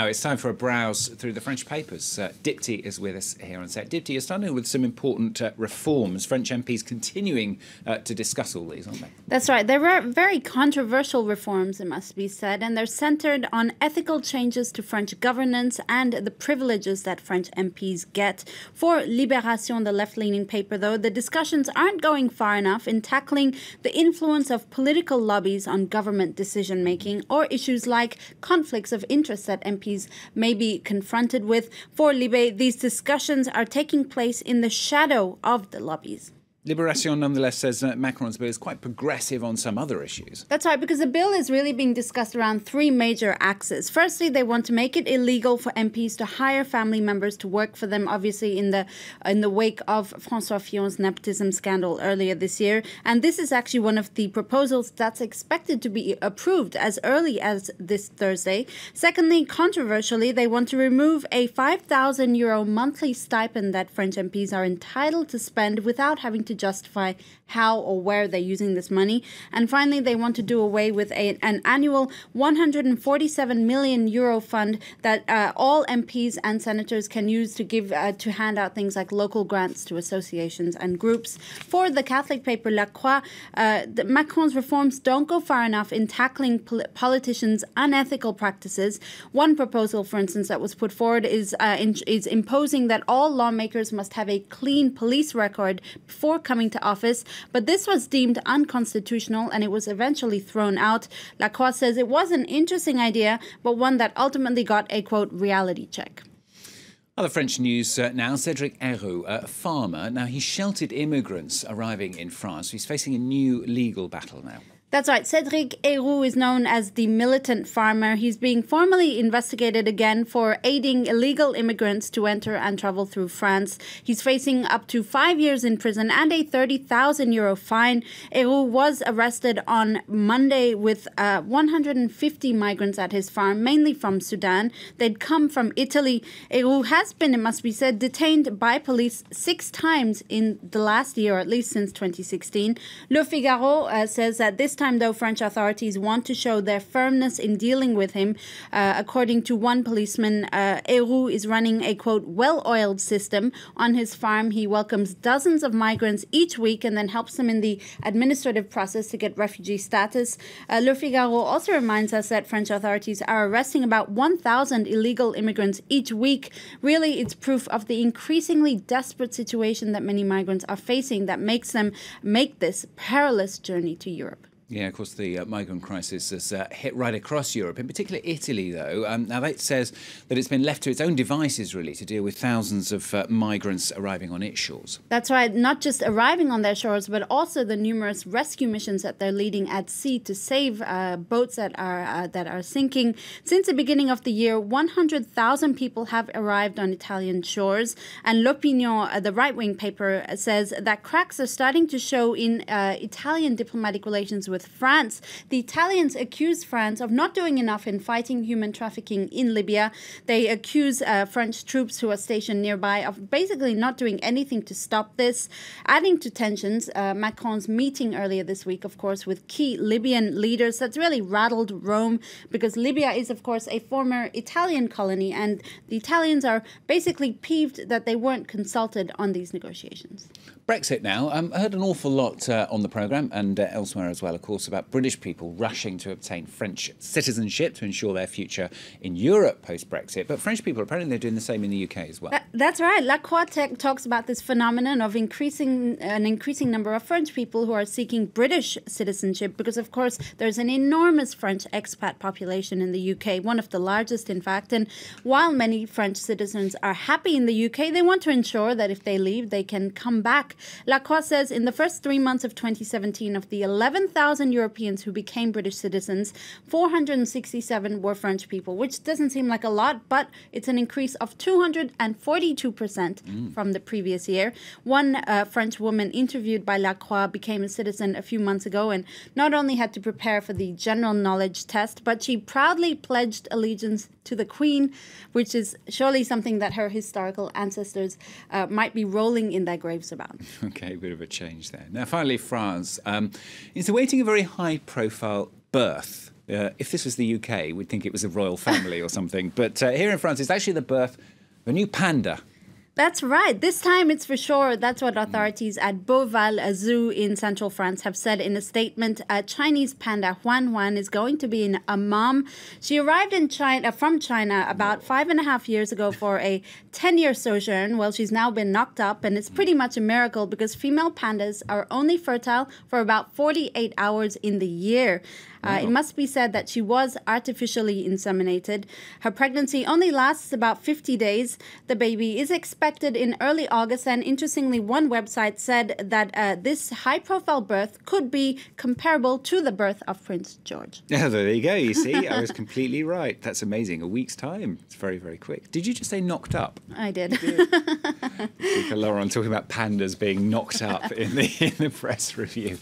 Oh, it's time for a browse through the French papers. Dipti is with us here on set. Dipti, you're starting with some important reforms. French MPs continuing to discuss all these, aren't they? That's right. They were very controversial reforms, it must be said, and they're centered on ethical changes to French governance and the privileges that French MPs get. For Libération, the left-leaning paper, though, the discussions aren't going far enough in tackling the influence of political lobbies on government decision-making or issues like conflicts of interest that MPs may be confronted with. For Libé, these discussions are taking place in the shadow of the lobbies. Libération nonetheless says that Macron's bill is quite progressive on some other issues. That's right, because the bill is really being discussed around three major axes. Firstly, they want to make it illegal for MPs to hire family members to work for them, obviously in the wake of François Fillon's nepotism scandal earlier this year. And this is actually one of the proposals that's expected to be approved as early as this Thursday. Secondly, controversially, they want to remove a €5,000 monthly stipend that French MPs are entitled to spend without having to justify how or where they're using this money. And finally, they want to do away with an annual €147 million fund that all MPs and senators can use to give to hand out things like local grants to associations and groups. For the Catholic paper La Croix, Macron's reforms don't go far enough in tackling politicians' unethical practices. One proposal, for instance, that was put forward is imposing that all lawmakers must have a clean police record before coming to office, but this was deemed unconstitutional and it was eventually thrown out. La Croix says it was an interesting idea, but one that ultimately got a, quote, reality check. Other French news now. Cédric Herrou, a farmer. Now, he sheltered immigrants arriving in France. He's facing a new legal battle now. That's right. Cédric Herrou is known as the militant farmer. He's being formally investigated again for aiding illegal immigrants to enter and travel through France. He's facing up to 5 years in prison and a €30,000 fine. Herrou was arrested on Monday with 150 migrants at his farm, mainly from Sudan. They'd come from Italy. Herrou has been, it must be said, detained by police 6 times in the last year, at least since 2016. Le Figaro says that this time, though, French authorities want to show their firmness in dealing with him. According to one policeman, Herrou is running a, quote, well-oiled system on his farm. He welcomes dozens of migrants each week and then helps them in the administrative process to get refugee status. Le Figaro also reminds us that French authorities are arresting about 1,000 illegal immigrants each week. Really, it's proof of the increasingly desperate situation that many migrants are facing that makes them make this perilous journey to Europe. Yeah, of course, the migrant crisis has hit right across Europe, in particular Italy, though. Now, that says that it's been left to its own devices, really, to deal with thousands of migrants arriving on its shores. That's right. Not just arriving on their shores, but also the numerous rescue missions that they're leading at sea to save boats that are sinking. Since the beginning of the year, 100,000 people have arrived on Italian shores. And L'Opinion, the right-wing paper, says that cracks are starting to show in Italian diplomatic relations with France. The Italians accuse France of not doing enough in fighting human trafficking in Libya. They accuse French troops who are stationed nearby of basically not doing anything to stop this. Adding to tensions, Macron's meeting earlier this week, of course, with key Libyan leaders, that's really rattled Rome because Libya is, of course, a former Italian colony and the Italians are basically peeved that they weren't consulted on these negotiations. Brexit now. I heard an awful lot on the programme and elsewhere as well, of course, about British people rushing to obtain French citizenship to ensure their future in Europe post-Brexit. But French people, apparently they're doing the same in the UK as well. That's right. La Croix talks about this phenomenon of an increasing number of French people who are seeking British citizenship because, of course, there's an enormous French expat population in the UK, one of the largest, in fact. And while many French citizens are happy in the UK, they want to ensure that if they leave, they can come back. La Croix says in the first 3 months of 2017, of the 11,000 Europeans who became British citizens, 467 were French people, which doesn't seem like a lot, but it's an increase of 242% from the previous year. One French woman interviewed by La Croix became a citizen a few months ago and not only had to prepare for the general knowledge test, but she proudly pledged allegiance to the Queen, which is surely something that her historical ancestors might be rolling in their graves about. OK, a bit of a change there. Now, finally, France is awaiting a very high-profile birth If this was the UK, we'd think it was a royal family or something. But here in France, it's actually the birth of a new panda. That's right. This time it's for sure. That's what authorities at Beauval Zoo in central France have said in a statement. A Chinese panda, Huan, is going to be a mom. She arrived in China from China about 5.5 years ago for a 10-year sojourn. Well, she's now been knocked up, and it's pretty much a miracle because female pandas are only fertile for about 48 hours in the year. It must be said that she was artificially inseminated. Her pregnancy only lasts about 50 days. The baby is expected in early August, and interestingly, one website said that this high-profile birth could be comparable to the birth of Prince George. Yeah, there you go. You see, I was completely right. That's amazing. A week's time. It's very, very quick. Did you just say knocked up? I did. Laurent talking about pandas being knocked up in the press review.